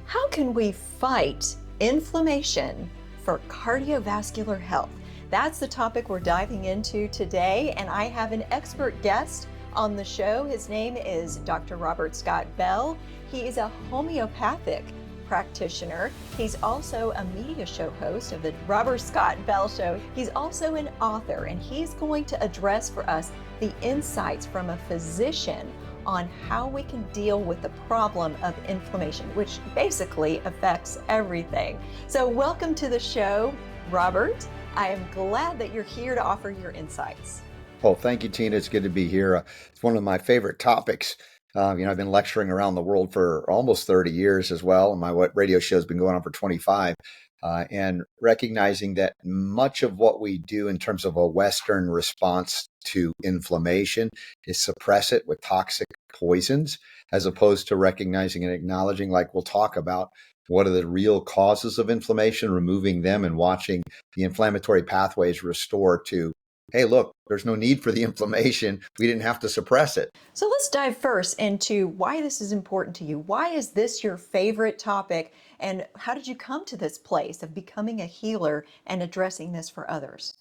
How can we fight inflammation for cardiovascular health? That's the topic we're diving into today, and I have an expert guest on the show. His name is Dr. Robert Scott Bell. He is a homeopathic practitioner. He's also a media show host of the Robert Scott Bell Show. He's also an author, and he's going to address for us the insights from a physician on how we can deal with the problem of inflammation, which basically affects everything. So welcome to the show, Robert. I am glad that you're here to offer your insights. Well, thank you, Tina. It's good to be here. It's one of my favorite topics. I've been lecturing around the world for almost 30 years as well, and my radio show has been going on for 25. And recognizing that much of what we do in terms of a Western response to inflammation is suppress it with toxic poisons, as opposed to recognizing and acknowledging, like we'll talk about, what are the real causes of inflammation, removing them and watching the inflammatory pathways restore to, hey, look, there's no need for the inflammation. We didn't have to suppress it. So let's dive first into why this is important to you. Why is this your favorite topic? And how did you come to this place of becoming a healer and addressing this for others?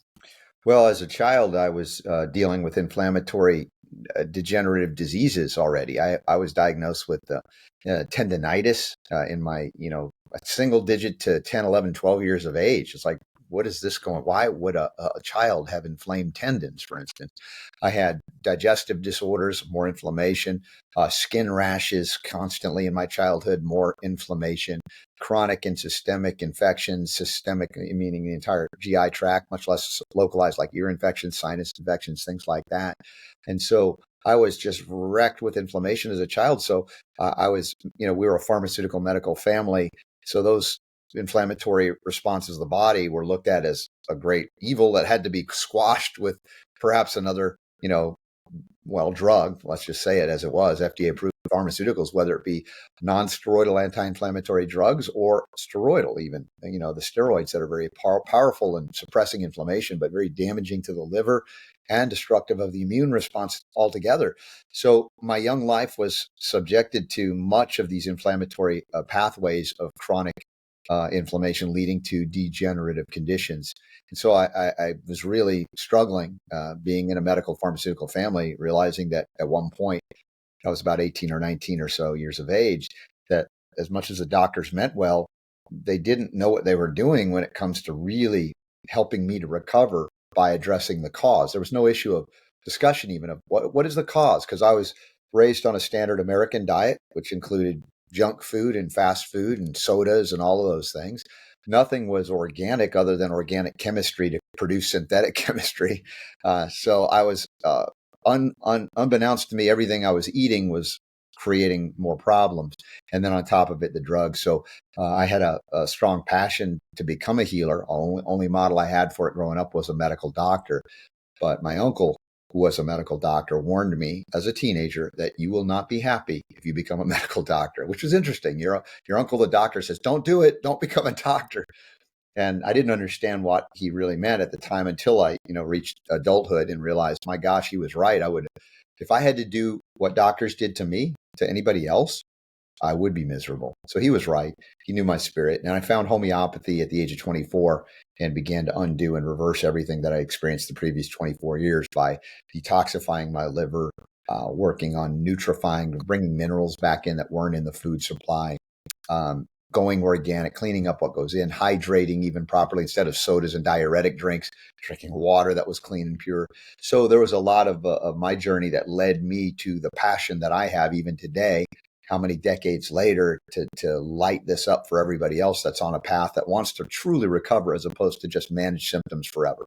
Well, as a child, I was dealing with inflammatory degenerative diseases already. I was diagnosed with tendinitis in my, a single digit to 10, 11, 12 years of age. It's like, what is this going? Why would a child have inflamed tendons, for instance? I had digestive disorders, more inflammation, skin rashes constantly in my childhood, more inflammation, chronic and systemic infections, systemic meaning the entire GI tract, much less localized like ear infections, sinus infections, things like that. And so I was just wrecked with inflammation as a child. So I was, we were a pharmaceutical medical family. So those inflammatory responses of the body were looked at as a great evil that had to be squashed with perhaps another, drug, let's just say it as it was, FDA approved pharmaceuticals, whether it be non-steroidal anti-inflammatory drugs or steroidal even, the steroids that are very powerful in suppressing inflammation, but very damaging to the liver and destructive of the immune response altogether. So my young life was subjected to much of these inflammatory pathways of chronic inflammation leading to degenerative conditions. And so I was really struggling being in a medical pharmaceutical family, realizing that at one point, I was about 18 or 19 or so years of age, that as much as the doctors meant well, they didn't know what they were doing when it comes to really helping me to recover by addressing the cause. There was no issue of discussion even of what is the cause, because I was raised on a standard American diet, which included junk food and fast food and sodas and all of those things. Nothing was organic other than organic chemistry to produce synthetic chemistry. So I was, unbeknownst to me, everything I was eating was creating more problems. And then on top of it, the drugs. So I had a strong passion to become a healer. Only model I had for it growing up was a medical doctor. But my uncle, who was a medical doctor, warned me as a teenager that you will not be happy if you become a medical doctor, which was interesting. Your uncle, the doctor, says, don't do it. Don't become a doctor. And I didn't understand what he really meant at the time until I, reached adulthood and realized, my gosh, he was right. If I had to do what doctors did to me, to anybody else, I would be miserable. So he was right. He knew my spirit. And I found homeopathy at the age of 24 and began to undo and reverse everything that I experienced the previous 24 years by detoxifying my liver, working on nutrifying, bringing minerals back in that weren't in the food supply, going organic, cleaning up what goes in, hydrating even properly instead of sodas and diuretic drinks, drinking water that was clean and pure. So there was a lot of my journey that led me to the passion that I have even today, how many decades later, to light this up for everybody else that's on a path that wants to truly recover as opposed to just manage symptoms forever.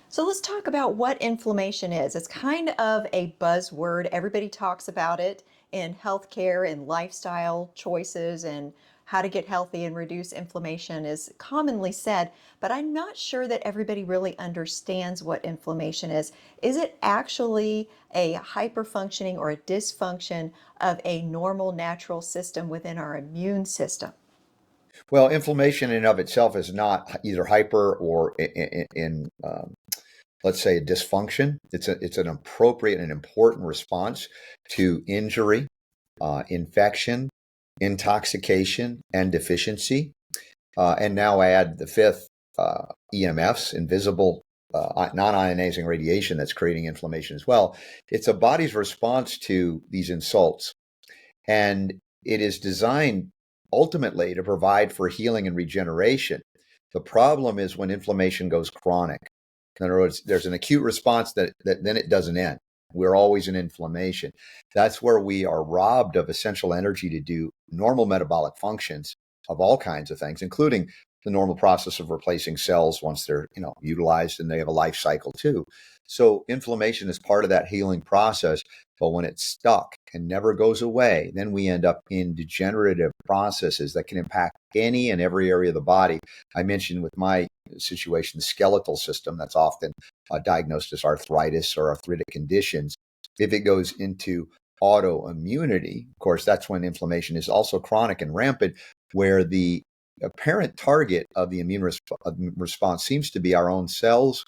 So let's talk about what inflammation is. It's kind of a buzzword. Everybody talks about it in healthcare and lifestyle choices, and how to get healthy and reduce inflammation is commonly said, but I'm not sure that everybody really understands what inflammation is. Is it actually a hyperfunctioning or a dysfunction of a normal natural system within our immune system? Well, inflammation in and of itself is not either hyper or in let's say, a dysfunction. It's an appropriate and important response to injury, infection, intoxication, and deficiency. And now I add the fifth, EMFs, invisible non-ionizing radiation, that's creating inflammation as well. It's a body's response to these insults. And it is designed ultimately to provide for healing and regeneration. The problem is when inflammation goes chronic. In other words, there's an acute response that then it doesn't end. We're always in inflammation. That's where we are robbed of essential energy to do normal metabolic functions of all kinds of things, including the normal process of replacing cells once they're, utilized, and they have a life cycle too. So inflammation is part of that healing process. But when it's stuck and never goes away, then we end up in degenerative processes that can impact any and every area of the body. I mentioned with my situation, the skeletal system, that's often diagnosed as arthritis or arthritic conditions. If it goes into autoimmunity, of course, that's when inflammation is also chronic and rampant, where the apparent target of the immune response seems to be our own cells.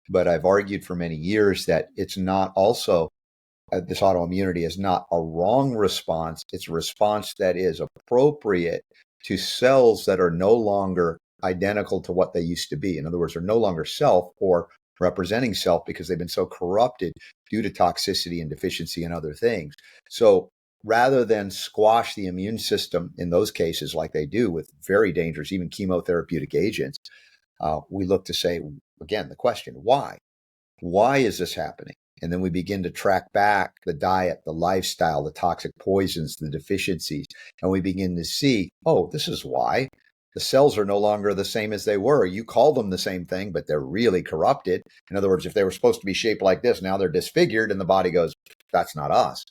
But I've argued for many years that it's not also, this autoimmunity is not a wrong response. It's a response that is appropriate to cells that are no longer identical to what they used to be. In other words, they're no longer self or representing self because they've been so corrupted due to toxicity and deficiency and other things. So rather than squash the immune system in those cases like they do with very dangerous, even chemotherapeutic agents, we look to say, again, the question, why? Why is this happening? And then we begin to track back the diet, the lifestyle, the toxic poisons, the deficiencies, and we begin to see, oh, this is why. The cells are no longer the same as they were. You call them the same thing, but they're really corrupted. In other words, if they were supposed to be shaped like this, now they're disfigured, and the body goes, that's not us.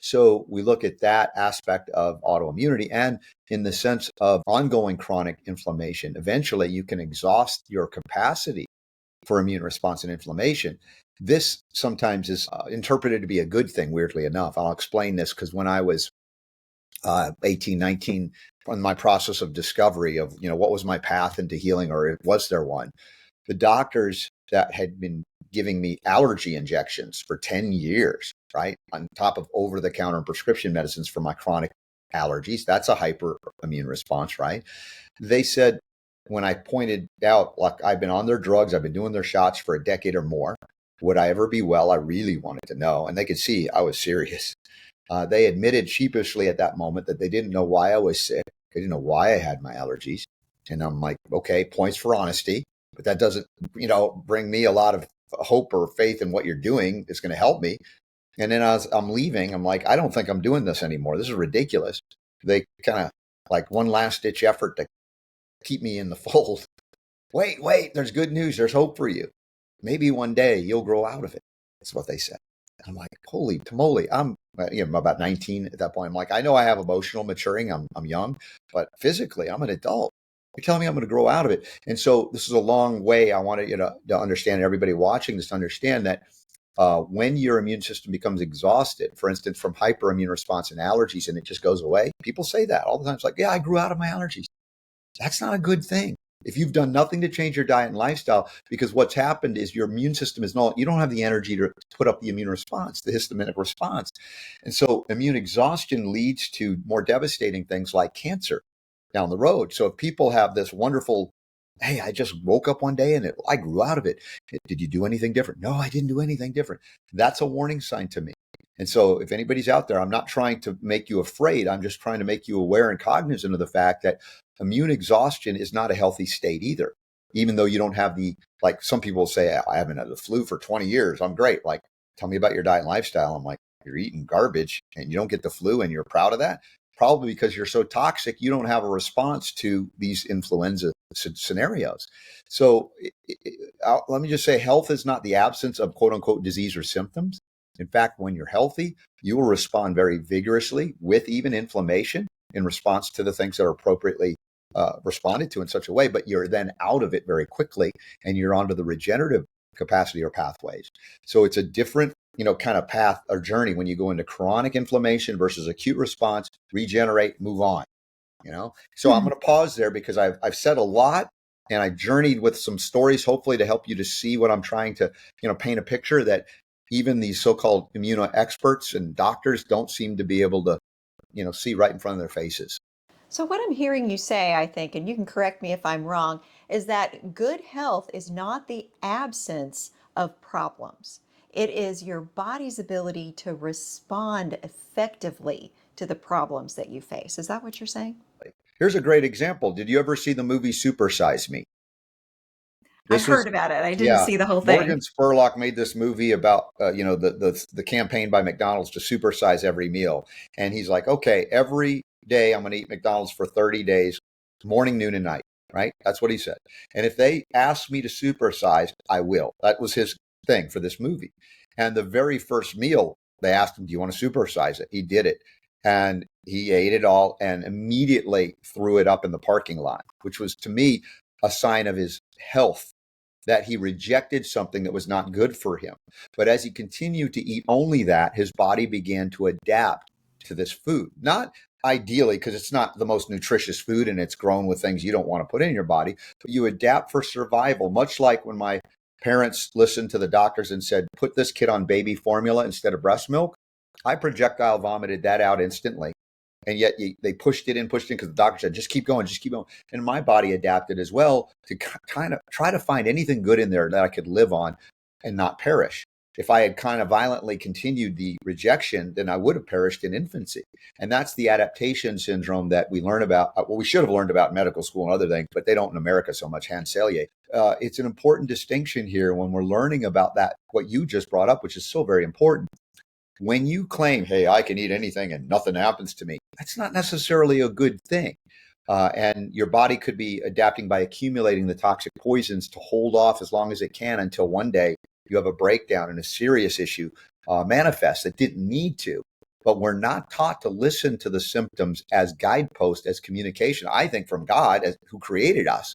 So we look at that aspect of autoimmunity, and in the sense of ongoing chronic inflammation, eventually you can exhaust your capacity for immune response and inflammation. This sometimes is interpreted to be a good thing, weirdly enough. I'll explain this because when I was 18, 19, on my process of discovery of, what was my path into healing, or was there one? The doctors that had been giving me allergy injections for 10 years, right, on top of over-the-counter prescription medicines for my chronic allergies, that's a hyperimmune response, right? They said, when I pointed out, like, I've been on their drugs, I've been doing their shots for a decade or more, would I ever be well? I really wanted to know. And they could see I was serious. They admitted sheepishly at that moment that they didn't know why I was sick. They didn't know why I had my allergies. And I'm like, okay, points for honesty, but that doesn't, bring me a lot of hope or faith in what you're doing. It's going to help me. And then as I'm leaving, I'm like, I don't think I'm doing this anymore. This is ridiculous. They kind of like one last ditch effort to keep me in the fold. Wait, there's good news. There's hope for you. Maybe one day you'll grow out of it. That's what they said. I'm like, holy tamale. I'm about 19 at that point. I'm like, I know I have emotional maturing. I'm young, but physically I'm an adult. You're telling me I'm going to grow out of it. And so this is a long way. I wanted you to understand, everybody watching this, to understand that when your immune system becomes exhausted, for instance, from hyperimmune response and allergies, and it just goes away. People say that all the time. It's like, yeah, I grew out of my allergies. That's not a good thing. If you've done nothing to change your diet and lifestyle, because what's happened is your immune system is you don't have the energy to put up the immune response, the histaminic response. And so immune exhaustion leads to more devastating things like cancer down the road. So if people have this wonderful, hey, I just woke up one day and I grew out of it. Did you do anything different? No, I didn't do anything different. That's a warning sign to me. And so if anybody's out there, I'm not trying to make you afraid. I'm just trying to make you aware and cognizant of the fact that immune exhaustion is not a healthy state either. Even though you don't have like some people say, I haven't had the flu for 20 years. I'm great. Like, tell me about your diet and lifestyle. I'm like, you're eating garbage and you don't get the flu and you're proud of that? Probably because you're so toxic, you don't have a response to these influenza scenarios. So let me just say, health is not the absence of quote unquote disease or symptoms. In fact, when you're healthy, you will respond very vigorously with even inflammation in response to the things that are appropriately responded to in such a way, but you're then out of it very quickly and you're onto the regenerative capacity or pathways. So it's a different, kind of path or journey when you go into chronic inflammation versus acute response, regenerate, move on, So I'm going to pause there because I've said a lot and I journeyed with some stories, hopefully to help you to see what I'm trying to, paint a picture that even these so-called immuno experts and doctors don't seem to be able to, see right in front of their faces. So, what I'm hearing you say, I think, and you can correct me if I'm wrong, is that good health is not the absence of problems. It is your body's ability to respond effectively to the problems that you face. Is that what you're saying? Here's a great example. Did you ever see the movie Super Size Me? I This heard was, about it. I didn't yeah. see the whole Morgan thing. Spurlock made this movie about, the campaign by McDonald's to supersize every meal. And he's like, okay, every day I'm going to eat McDonald's for 30 days, morning, noon, and night. Right? That's what he said. And if they ask me to supersize, I will. That was his thing for this movie. And the very first meal, they asked him, do you want to supersize it? He did it. And he ate it all and immediately threw it up in the parking lot, which was to me a sign of his health, that he rejected something that was not good for him. But as he continued to eat only that, his body began to adapt to this food. Not ideally, because it's not the most nutritious food and it's grown with things you don't want to put in your body, but you adapt for survival, much like when my parents listened to the doctors and said, put this kid on baby formula instead of breast milk. I projectile vomited that out instantly. And yet they pushed it in because the doctor said, just keep going, just keep going. And my body adapted as well to kind of try to find anything good in there that I could live on and not perish. If I had kind of violently continued the rejection, then I would have perished in infancy. And that's the adaptation syndrome that we learn about. Well, we should have learned about in medical school and other things, but they don't in America so much. Hans Selye. It's an important distinction here when we're learning about that, what you just brought up, which is so very important. When you claim, hey, I can eat anything and nothing happens to me, that's not necessarily a good thing. And your body could be adapting by accumulating the toxic poisons to hold off as long as it can until one day you have a breakdown and a serious issue manifests that didn't need to. But we're not taught to listen to the symptoms as guideposts, as communication, I think, from God, who created us,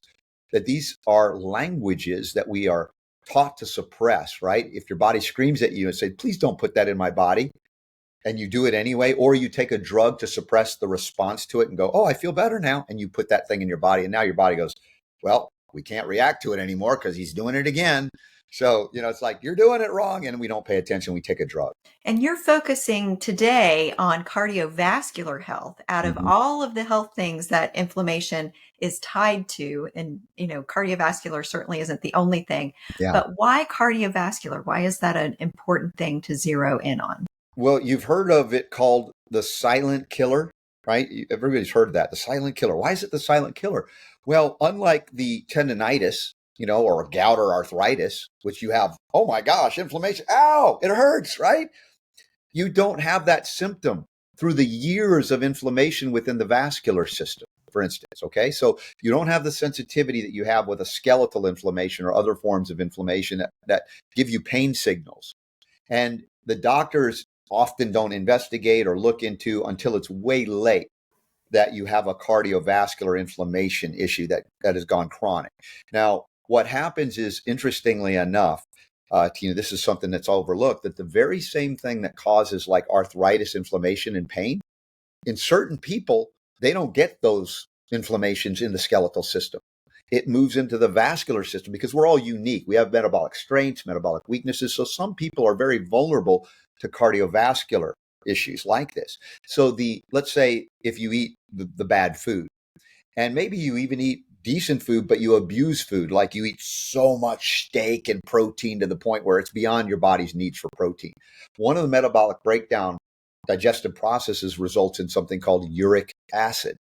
that these are languages that we are taught to suppress, right? If your body screams at you and says, please don't put that in my body, and you do it anyway, or you take a drug to suppress the response to it and go, oh, I feel better now. And you put that thing in your body. And now your body goes, well, we can't react to it anymore because he's doing it again. So, it's like, you're doing it wrong. And we don't pay attention. We take a drug. And you're focusing today on cardiovascular health out of Mm-hmm. all of the health things that inflammation is tied to. And, cardiovascular certainly isn't the only thing. Yeah. But why cardiovascular? Why is that an important thing to zero in on? Well, you've heard of it called the silent killer, right? Everybody's heard of that, the silent killer. Why is it the silent killer? Well, unlike the tendonitis, or gout or arthritis, which you have, oh my gosh, inflammation, ow, it hurts, right? You don't have that symptom through the years of inflammation within the vascular system, for instance, okay? So you don't have the sensitivity that you have with a skeletal inflammation or other forms of inflammation that give you pain signals. And the doctors often don't investigate or look into until it's way late that you have a cardiovascular inflammation issue that has gone chronic. Now, what happens is, interestingly enough, Tina, this is something that's overlooked, that the very same thing that causes like arthritis, inflammation, and pain, in certain people, they don't get those inflammations in the skeletal system. It moves into the vascular system because we're all unique. We have metabolic strengths, metabolic weaknesses. So some people are very vulnerable to cardiovascular issues like this. So let's say if you eat the bad food, and maybe you even eat decent food, but you abuse food, like you eat so much steak and protein to the point where it's beyond your body's needs for protein. One of the metabolic breakdown digestive processes results in something called uric acid.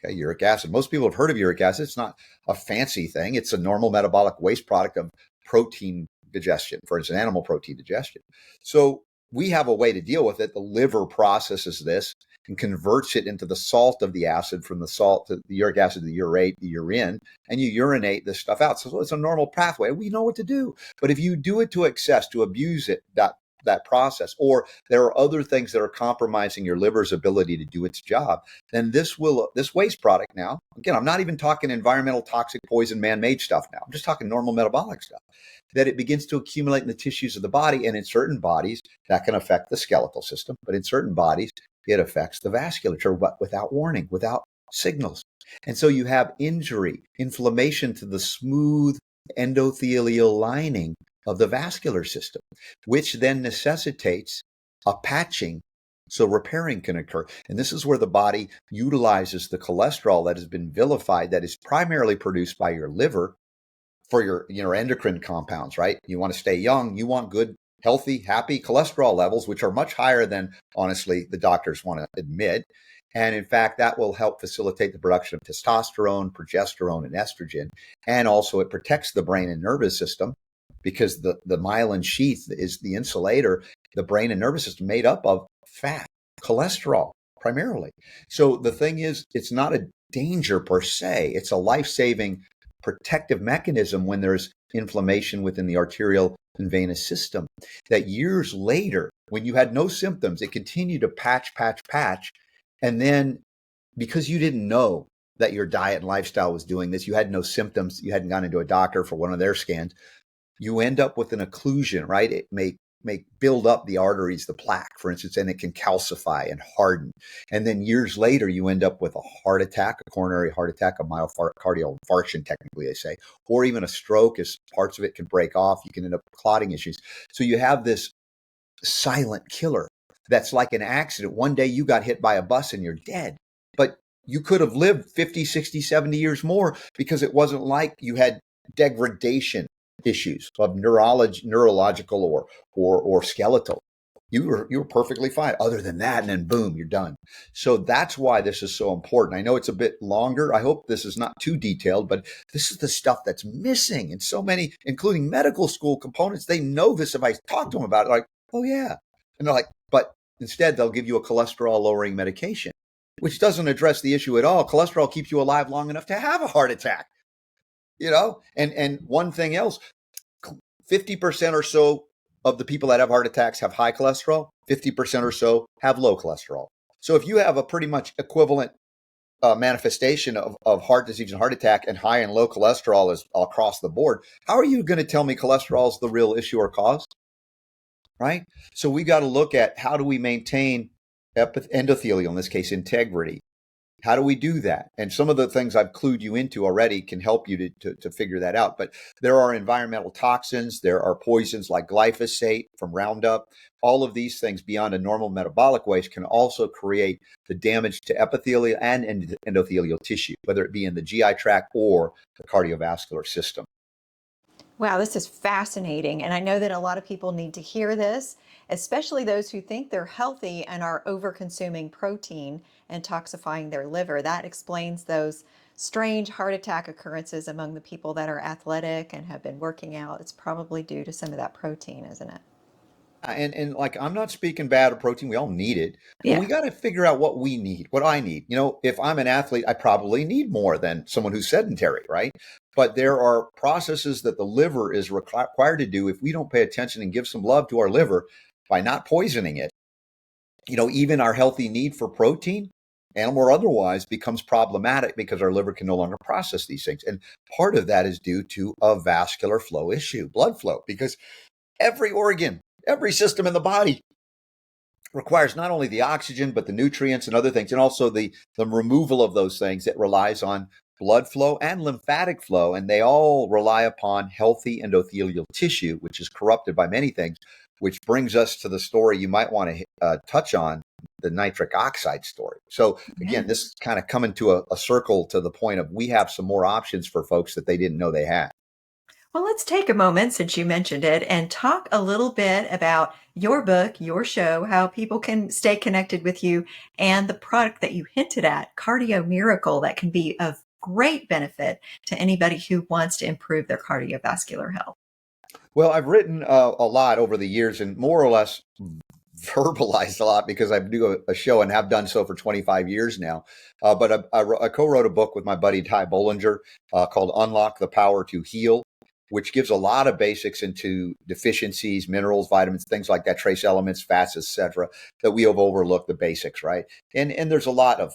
Okay, uric acid. Most people have heard of uric acid. It's not a fancy thing. It's a normal metabolic waste product of protein digestion, for instance, animal protein digestion. So we have a way to deal with it. The liver processes this and converts it into the salt of the acid, from the salt to the uric acid, the urate, the urine, and you urinate this stuff out. So it's a normal pathway. We know what to do. But if you do it to excess, to abuse it, that process, or there are other things that are compromising your liver's ability to do its job, then this waste product now, again, I'm not even talking environmental toxic poison man-made stuff now. I'm just talking normal metabolic stuff, that it begins to accumulate in the tissues of the body. And in certain bodies, that can affect the skeletal system. But in certain bodies, it affects the vasculature, but without warning, without signals. And so you have injury, inflammation to the smooth endothelial lining of the vascular system, which then necessitates a patching So repairing can occur. And this is where the body utilizes the cholesterol that has been vilified, that is primarily produced by your liver for your endocrine compounds, right? You want to stay young. You want good, healthy, happy cholesterol levels, which are much higher than, honestly, the doctors want to admit. And in fact, that will help facilitate the production of testosterone, progesterone, and estrogen. And also it protects the brain and nervous system because the myelin sheath is the insulator, the brain and nervous system made up of fat, cholesterol primarily. So the thing is, it's not a danger per se. It's a life-saving protective mechanism when there's inflammation within the arterial and venous system, that years later, when you had no symptoms, it continued to patch. And then because you didn't know that your diet and lifestyle was doing this, you had no symptoms, you hadn't gone into a doctor for one of their scans, you end up with an occlusion, right? It may build up the arteries, the plaque, for instance, and it can calcify and harden. And then years later, you end up with a heart attack, a coronary heart attack, a myocardial infarction, technically they say, or even a stroke, as parts of it can break off. You can end up with clotting issues. So you have this silent killer that's like an accident. One day you got hit by a bus and you're dead, but you could have lived 50, 60, 70 years more because it wasn't like you had degradation issues of neurological or skeletal. You were perfectly fine other than that, and then boom, you're done. So that's why this is so important. I know it's a bit longer. I hope this is not too detailed, but this is the stuff that's missing in so many, including medical school components. They know this. If I talk to them about it, like, oh yeah. And they're like, but instead they'll give you a cholesterol lowering medication, which doesn't address the issue at all. Cholesterol keeps you alive long enough to have a heart attack. And one thing else, 50% or so of the people that have heart attacks have high cholesterol, 50% or so have low cholesterol. So if you have a pretty much equivalent manifestation of heart disease and heart attack, and high and low cholesterol is across the board, how are you going to tell me cholesterol is the real issue or cause? Right? So we got to look at how do we maintain endothelial, in this case, integrity. How do we do that? And some of the things I've clued you into already can help you to figure that out. But there are environmental toxins. There are poisons like glyphosate from Roundup. All of these things beyond a normal metabolic waste can also create the damage to epithelial and endothelial tissue, whether it be in the GI tract or the cardiovascular system. Wow, this is fascinating. And I know that a lot of people need to hear this, especially those who think they're healthy and are over consuming protein and toxifying their liver. That explains those strange heart attack occurrences among the people that are athletic and have been working out. It's probably due to some of that protein, isn't it? And like, I'm not speaking bad of protein. We all need it, but we Yeah. got to figure out what we need, what I need. If I'm an athlete, I probably need more than someone who's sedentary, right? But there are processes that the liver is required to do if we don't pay attention and give some love to our liver by not poisoning it. Even our healthy need for protein, animal or otherwise, becomes problematic because our liver can no longer process these things. And part of that is due to a vascular flow issue, blood flow, because every organ, every system in the body requires not only the oxygen, but the nutrients and other things, and also the removal of those things. That relies on blood flow and lymphatic flow. And they all rely upon healthy endothelial tissue, which is corrupted by many things, which brings us to the story you might want to touch on, the nitric oxide story. So again, this is kind of coming to a circle to the point of we have some more options for folks that they didn't know they had. Well, let's take a moment since you mentioned it and talk a little bit about your book, your show, how people can stay connected with you, and the product that you hinted at, Cardio Miracle, that can be of great benefit to anybody who wants to improve their cardiovascular health. Well, I've written a lot over the years and more or less verbalized a lot because I do a show and have done so for 25 years now. But I co-wrote a book with my buddy Ty Bollinger called Unlock the Power to Heal, which gives a lot of basics into deficiencies, minerals, vitamins, things like that, trace elements, fats, etc., that we have overlooked the basics, right? And there's a lot of,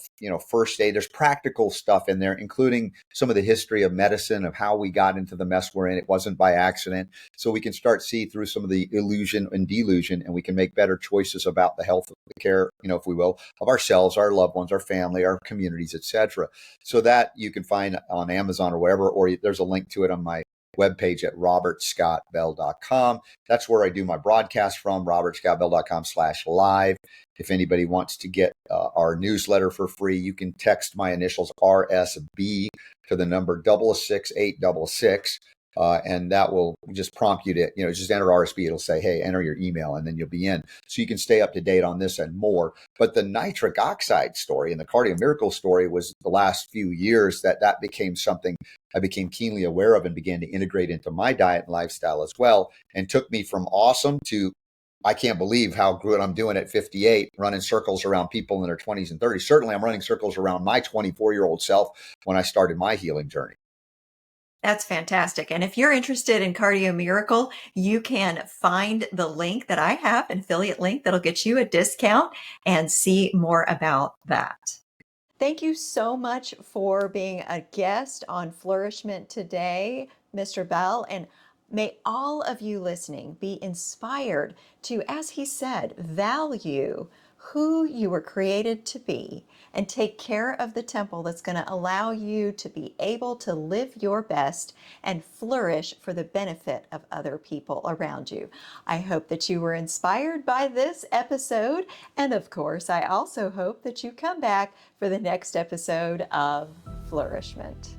first aid. There's practical stuff in there, including some of the history of medicine, of how we got into the mess we're in. It wasn't by accident. So we can start see through some of the illusion and delusion, and we can make better choices about the health of the care, if we will, of ourselves, our loved ones, our family, our communities, etc. So that you can find on Amazon or wherever, or there's a link to it on my webpage at robertscottbell.com. That's where I do my broadcast from, robertscottbell.com/live. If anybody wants to get our newsletter for free, you can text my initials RSB to the number 66866. And that will just prompt you to, just enter RSB. It'll say, hey, enter your email, and then you'll be in. So you can stay up to date on this and more. But the nitric oxide story and the Cardio Miracle story was the last few years that became something I became keenly aware of and began to integrate into my diet and lifestyle as well, and took me from awesome to I can't believe how good I'm doing at 58, running circles around people in their 20s and 30s. Certainly, I'm running circles around my 24-year-old self when I started my healing journey. That's fantastic. And if you're interested in Cardio Miracle, you can find the link that I have, an affiliate link that'll get you a discount, and see more about that. Thank you so much for being a guest on Flourish-Meant today, Mr. Bell. And may all of you listening be inspired to, as he said, value who you were created to be and take care of the temple that's going to allow you to be able to live your best and flourish for the benefit of other people around you. I hope that you were inspired by this episode. And of course, I also hope that you come back for the next episode of Flourish-Meant.